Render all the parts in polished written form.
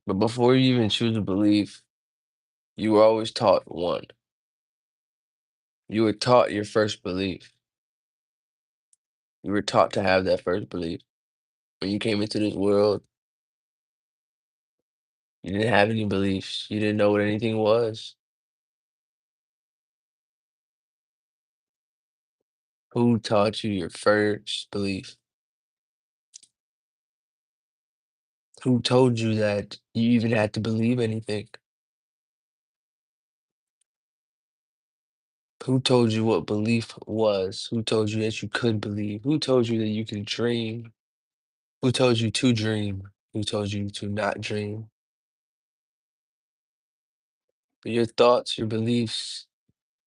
But before you even choose a belief, you were always taught one. You were taught your first belief. You were taught to have that first belief. When you came into this world, you didn't have any beliefs. You didn't know what anything was. Who taught you your first belief? Who told you that you even had to believe anything? Who told you what belief was? Who told you that you could believe? Who told you that you can dream? Who told you to dream? Who told you to not dream? But your thoughts, your beliefs,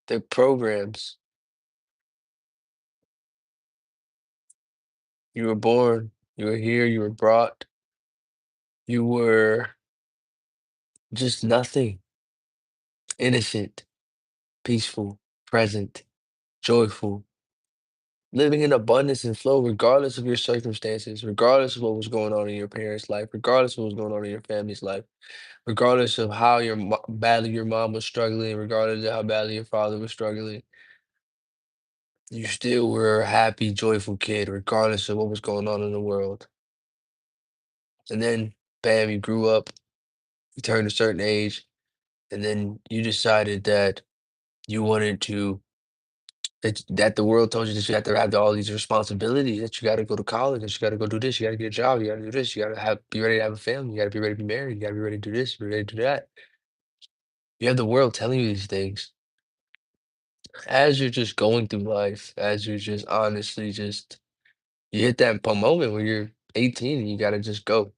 they're programs. You were born, you were here, you were brought, you were just nothing. Innocent, peaceful, present, joyful, living in abundance and flow regardless of your circumstances, regardless of what was going on in your parents' life, regardless of what was going on in your family's life, regardless of how badly your mom was struggling, regardless of how badly your father was struggling. You still were a happy, joyful kid, regardless of what was going on in the world. And then, bam, you grew up, you turned a certain age, and then you decided that you wanted to that the world told you that you had to have all these responsibilities, that you got to go to college, that you got to go do this, you got to get a job, you got to do this, you got to have be ready to have a family, you got to be ready to be married, you got to be ready to do this, be ready to do that. You have the world telling you these things as you're just going through life, as you're just honestly just you hit that moment when you're 18 and you got to just go.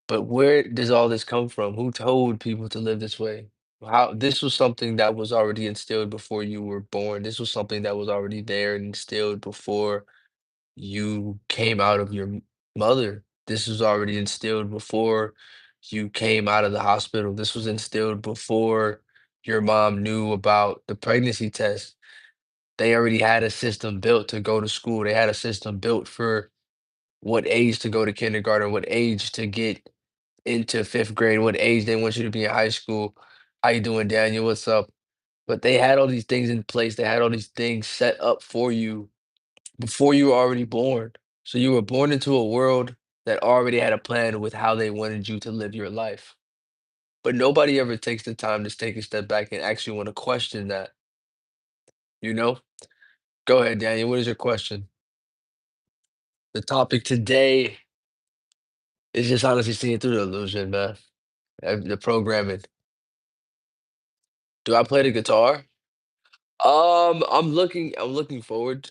But where does all this come from? Who told people to live this way? How this was something that was already instilled before you were born. This was something that was already there and instilled before you came out of your mother. This was already instilled before you came out of the hospital. This was instilled before your mom knew about the pregnancy test. They already had a system built to go to school. They had a system built for what age to go to kindergarten, what age to get into 5th grade, what age they want you to be in high school. How you doing, Daniel? What's up? But they had all these things in place. They had all these things set up for you before you were already born. So you were born into a world that already had a plan with how they wanted you to live your life. But nobody ever takes the time to take a step back and actually want to question that, you know? Go ahead, Daniel. What is your question? The topic today is just honestly seeing through the illusion, man. The programming. Do I play the guitar?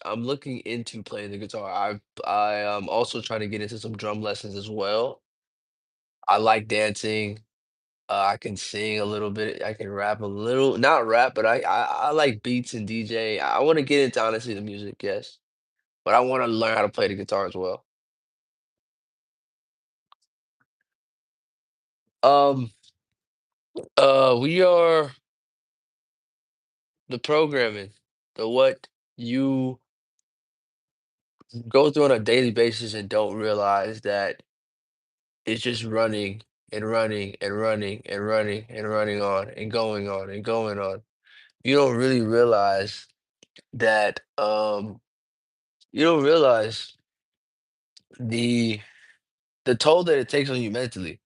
I'm looking into playing the guitar. I am also trying to get into some drum lessons as well. I like dancing. I can sing a little bit. I can rap a little, not rap, but I like beats and DJ. I want to get into honestly the music, yes, but I want to learn how to play the guitar as well. Um, we are the programming, the what you go through on a daily basis and don't realize that it's just running and running and running and running and running on and going on. You don't really realize that you don't realize the the toll that it takes on you mentally,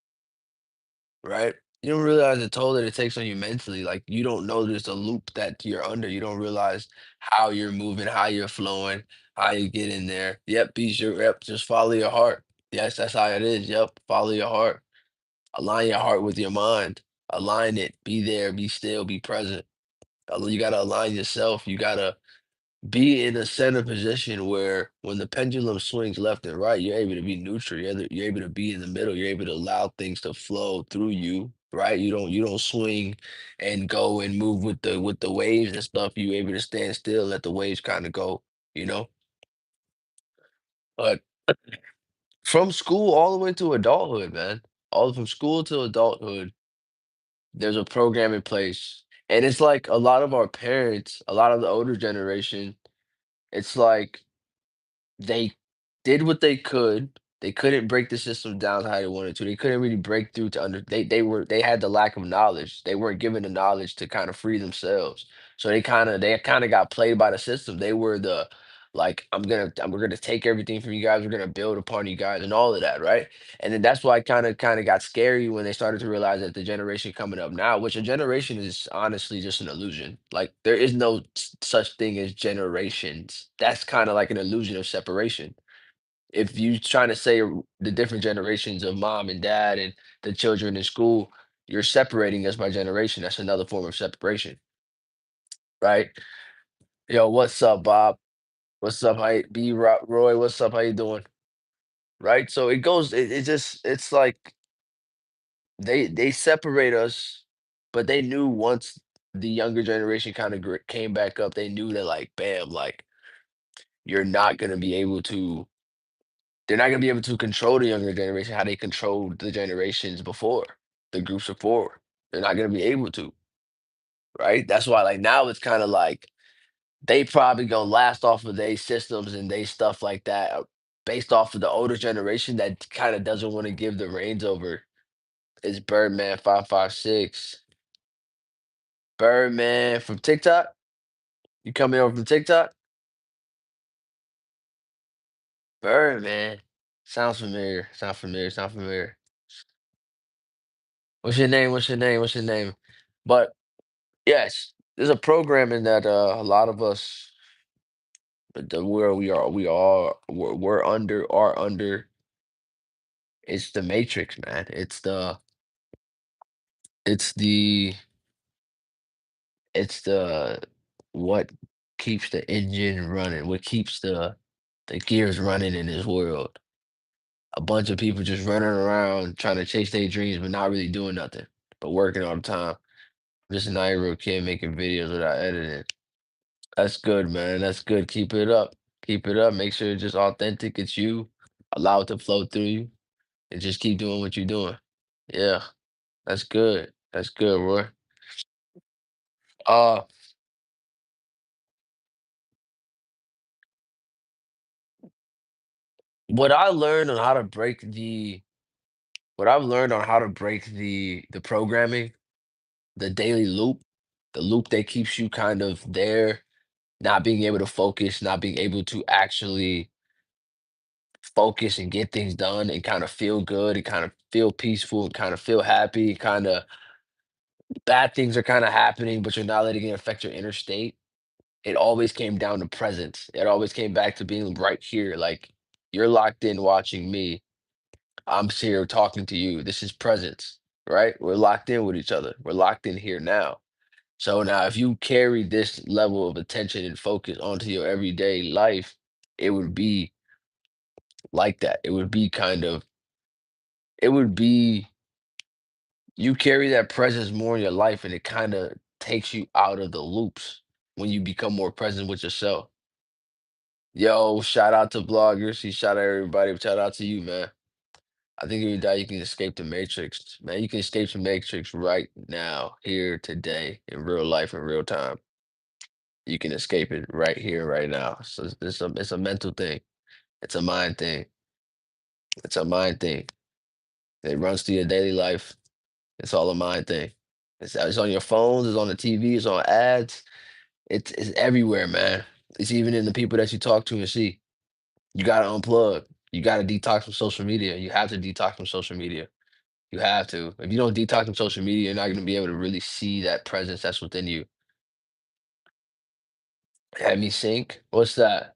right? You don't realize the toll that it takes on you mentally. Like you don't know there's a loop that you're under. You don't realize how you're moving, how you're flowing, how you get in there. Yep, be sure. Yep, just follow your heart. Yes, that's how it is. Yep, follow your heart. Align your heart with your mind. Align it. Be there. Be still. Be present. You gotta align yourself. You gotta be in a center position where when the pendulum swings left and right, you're able to be neutral. You're able to be in the middle. You're able to allow things to flow through you, right? You don't swing and go and move with the waves and stuff. You're able to stand still, let the waves kind of go, you know? But from school all the way to adulthood, man. All from school to adulthood, there's a program in place. And it's like a lot of our parents, a lot of the older generation, it's like they did what they could. They couldn't break the system down how they wanted to. They couldn't really break through to they had the lack of knowledge. They weren't given the knowledge to kind of free themselves. So they kind of got played by the system. They were the like we're gonna take everything from you guys. We're gonna build upon you guys and all of that, right? And then that's why it kind of got scary when they started to realize that the generation coming up now, which a generation is honestly just an illusion. Like there is no such thing as generations. That's kind of like an illusion of separation. If you trying to say the different generations of mom and dad and the children in school, you're separating us by generation. That's another form of separation, right? Yo, what's up, Bob? What's up, Roy? What's up? How you doing? Right? So it goes. It's like they separate us, but they knew once the younger generation kind of came back up, they knew that like, bam, like you're not gonna be able to. They're not gonna be able to control the younger generation how they controlled the generations before, the groups before. They're not gonna be able to, right? That's why like now it's kind of like they probably gonna last off of their systems and they stuff like that based off of the older generation that kind of doesn't want to give the reins over. It's Birdman 556. Birdman from TikTok. You coming over from TikTok? Birdman. Sounds familiar. Sound familiar. Sound familiar. What's your name? What's your name? What's your name? But yes, there's a programming that a lot of us, where we're under are under. It's the Matrix, man. It's the it's the what keeps the engine running, what keeps the gears running in this world. A bunch of people just running around trying to chase their dreams, but not really doing nothing, but working all the time. Just a 9-year-old kid making videos without editing. That's good, man. That's good. Keep it up. Keep it up. Make sure it's just authentic. It's you. Allow it to flow through you, and just keep doing what you're doing. Yeah, that's good. That's good, Roy. Uh, what I learned on how to break the what I've learned on how to break the programming, the daily loop, the loop that keeps you kind of there, not being able to focus, not being able to actually focus and get things done and kind of feel good and kind of feel peaceful and kind of feel happy, kind of bad things are kind of happening, but you're not letting it affect your inner state. It always came down to presence. It always came back to being right here. Like you're locked in watching me. I'm here talking to you. This is presence, right? We're locked in with each other. We're locked in here now. So now, if you carry this level of attention and focus onto your everyday life, it would be like that. It would be, you carry that presence more in your life and it kind of takes you out of the loops when you become more present with yourself. Yo, shout out to bloggers. Shout out everybody. Shout out to you, man. I think if you die, you can escape the matrix. Man, you can escape the matrix right now, here, today, in real life, in real time. You can escape it right here, right now. So it's a mental thing. It's a mind thing. It's a mind thing. It runs through your daily life. It's all a mind thing. It's on your phones. It's on the TV. It's on ads. It's everywhere, man. It's even in the people that you talk to and see. You gotta unplug. You gotta detox from social media. You have to detox from social media. You have to. If you don't detox from social media, you're not gonna be able to really see that presence that's within you. Hemi sync. What's that?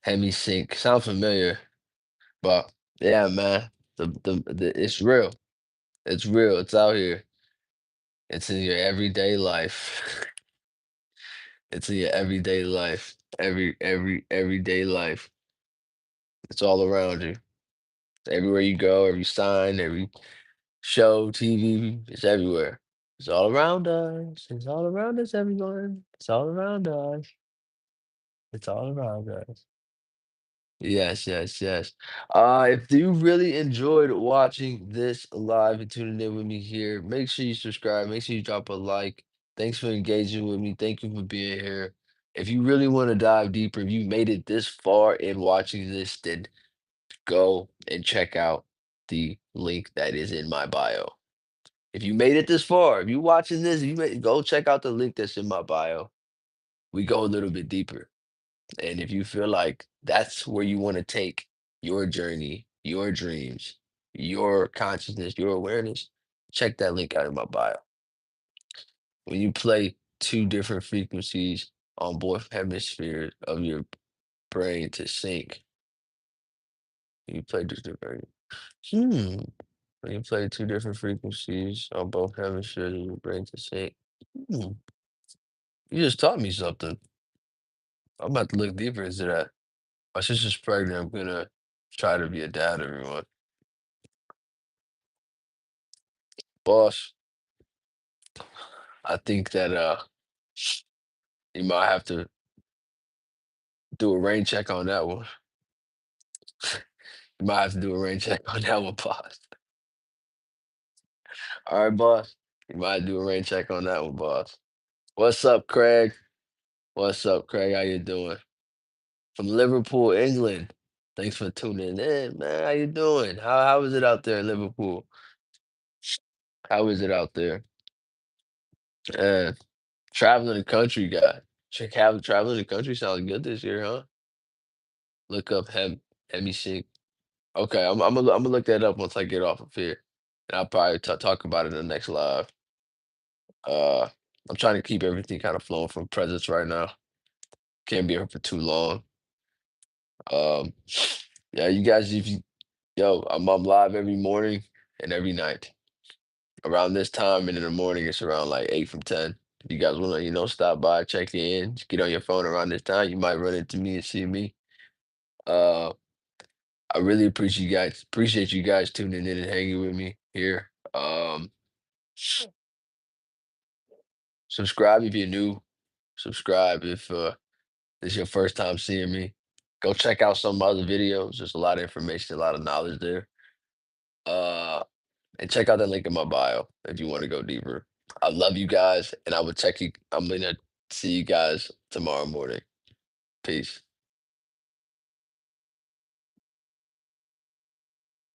Hemi sync. Sound familiar? But yeah, man. It's real. It's real. It's out here. It's in your everyday life. It's in your everyday life. Everyday life. It's all around you. Everywhere you go, every sign, every show, TV, it's everywhere. It's all around us. It's all around us, everyone. It's all around us. It's all around us. Yes, yes, yes. If you really enjoyed watching this live and tuning in with me here, make sure you subscribe. Make sure you drop a like. Thanks for engaging with me. Thank you for being here. If you really want to dive deeper, if you made it this far in watching this, then go and check out the link that is in my bio. If you made it this far, if you watching this, go check out the link that's in my bio. We go a little bit deeper. And if you feel like that's where you want to take your journey, your dreams, your consciousness, your awareness, check that link out in my bio. When you play two different frequencies on both hemispheres of your brain to sync, you play just different. Hmm. When you play two different frequencies on both hemispheres of your brain to sync. Hmm. You just taught me something. I'm about to look deeper into that. My sister's pregnant. I'm gonna try to be a dad, everyone. Boss, I think that you might have to do a rain check on that one. You might have to do a rain check on that one, boss. All right, boss. You might do a rain check on that one, boss. What's up, Craig? What's up, Craig? How you doing? From Liverpool, England. Thanks for tuning in, man. How you doing? How is it out there in Liverpool? How is it out there? And traveling the country, guy. Traveling the country sounds good this year, huh? Look up Hemi Sync. Okay, I'm gonna look that up once I get off of here, and I'll probably talk about it in the next live. Uh, I'm trying to keep everything kind of flowing from presence right now. Can't be here for too long. Um, yeah, you guys, if you yo, I'm live every morning and every night around this time, and in the morning it's around like 8 from 10. If you guys want to, stop by, check in, just get on your phone around this time, you might run into me and see me. Uh, I really appreciate you guys tuning in and hanging with me here. Subscribe if you're new. Subscribe if this is your first time seeing me. Go check out some of my other videos. There's a lot of information, a lot of knowledge there. Uh, and check out that link in my bio if you want to go deeper. I love you guys, and I will check you. I'm gonna see you guys tomorrow morning. Peace.